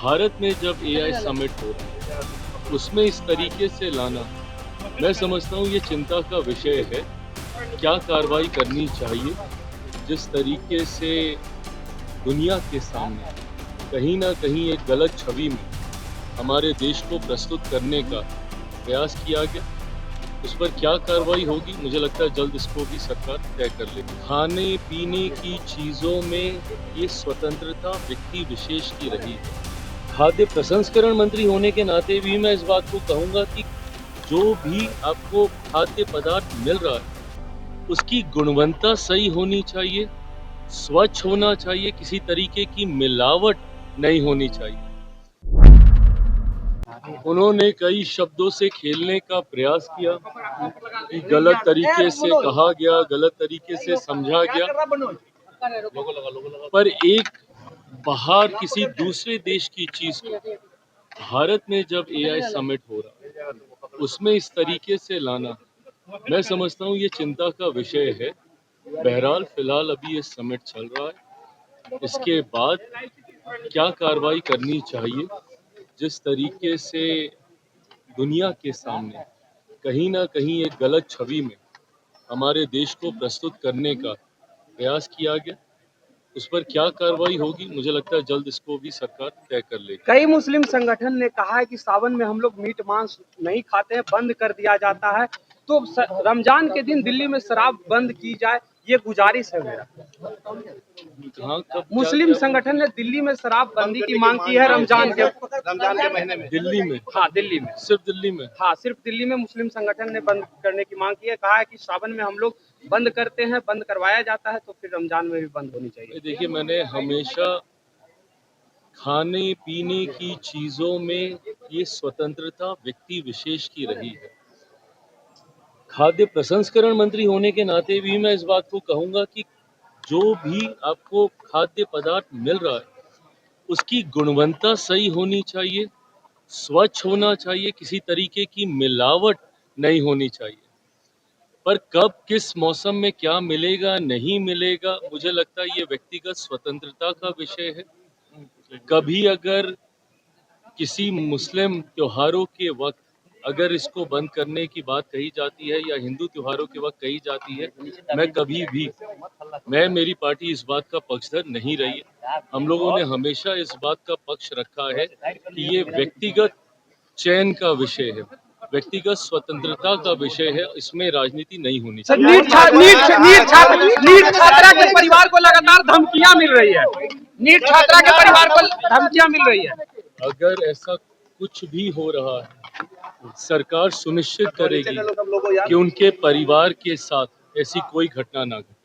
भारत में जब AI summit हो रहा है उसमें इस तरीके से लाना, मैं समझता हूँ ये चिंता का विषय है। क्या कार्रवाई करनी चाहिए? जिस तरीके से दुनिया के सामने कहीं ना कहीं एक गलत छवि में हमारे देश को प्रस्तुत करने का प्रयास किया गया, उस पर क्या कार्रवाई होगी मुझे लगता है जल्द इसको भी सरकार तय कर लेगी। खाने पीने की चीज़ों में ये स्वतंत्रता व्यक्ति विशेष की रही है। खाद्य प्रसंस्करण मंत्री होने के नाते भी मैं इस बात को कहूँगा कि जो भी आपको खाद्य पदार्थ मिल रहा है उसकी गुणवत्ता सही होनी चाहिए, स्वच्छ होना चाहिए, किसी तरीके की मिलावट नहीं होनी चाहिए। उन्होंने कई शब्दों से खेलने का प्रयास किया कि गलत तरीके से कहा गया, गलत तरीके से समझा गया, पर एक बाहर किसी दूसरे देश की चीज को भारत में जब एआई समिट हो रहा है उसमें इस तरीके से लाना, मैं समझता हूँ ये चिंता का विषय है। बहरहाल फिलहाल अभी ये समिट चल रहा है, इसके बाद क्या कार्रवाई करनी चाहिए, जिस तरीके से दुनिया के सामने कहीं ना कहीं एक गलत छवि में हमारे देश को प्रस्तुत करने का प्रयास किया गया, उस पर क्या कार्रवाई होगी मुझे लगता है जल्द इसको भी सरकार तय कर लेगी। कई मुस्लिम संगठन ने कहा है कि सावन में हम लोग मीट मांस नहीं खाते हैं, बंद कर दिया जाता है, तो रमजान के दिन दिल्ली में शराब बंद की जाए, ये गुजारिश है मेरा। मुस्लिम संगठन ने दिल्ली में शराब बंदी की मांग की है रमजान के महीने में। दिल्ली में? हाँ, दिल्ली में। सिर्फ दिल्ली में? हाँ, सिर्फ दिल्ली में मुस्लिम संगठन ने बंद करने की मांग की है। कहा है कि सावन में हम लोग बंद करते हैं, बंद करवाया जाता है, तो फिर रमजान में भी बंद होनी चाहिए। देखिए, मैंने हमेशा खाने पीने की चीजों में ये स्वतंत्रता व्यक्ति विशेष की रही है। खाद्य प्रसंस्करण मंत्री होने के नाते भी मैं इस बात को कहूंगा कि जो भी आपको खाद्य पदार्थ मिल रहा है उसकी गुणवत्ता सही होनी चाहिए, स्वच्छ होना चाहिए, किसी तरीके की मिलावट नहीं होनी चाहिए। पर कब किस मौसम में क्या मिलेगा नहीं मिलेगा मुझे लगता है ये व्यक्तिगत स्वतंत्रता का विषय है। कभी अगर किसी मुस्लिम त्योहारों के वक्त अगर इसको बंद करने की बात कही जाती है या हिंदू त्योहारों के वक्त कही जाती है, मेरी पार्टी इस बात का पक्षधर नहीं रही है। हम लोगों ने हमेशा इस बात का पक्ष रखा है कि ये व्यक्तिगत चयन का विषय है, व्यक्तिगत स्वतंत्रता का विषय है, इसमें राजनीति नहीं होनी चाहिए। नीट छात्रा के परिवार को लगातार धमकियां मिल रही है। नीट छात्रा के परिवार को धमकियां मिल रही है। अगर ऐसा कुछ भी हो रहा है, सरकार सुनिश्चित करेगी कि उनके परिवार के साथ ऐसी कोई घटना ना घटे।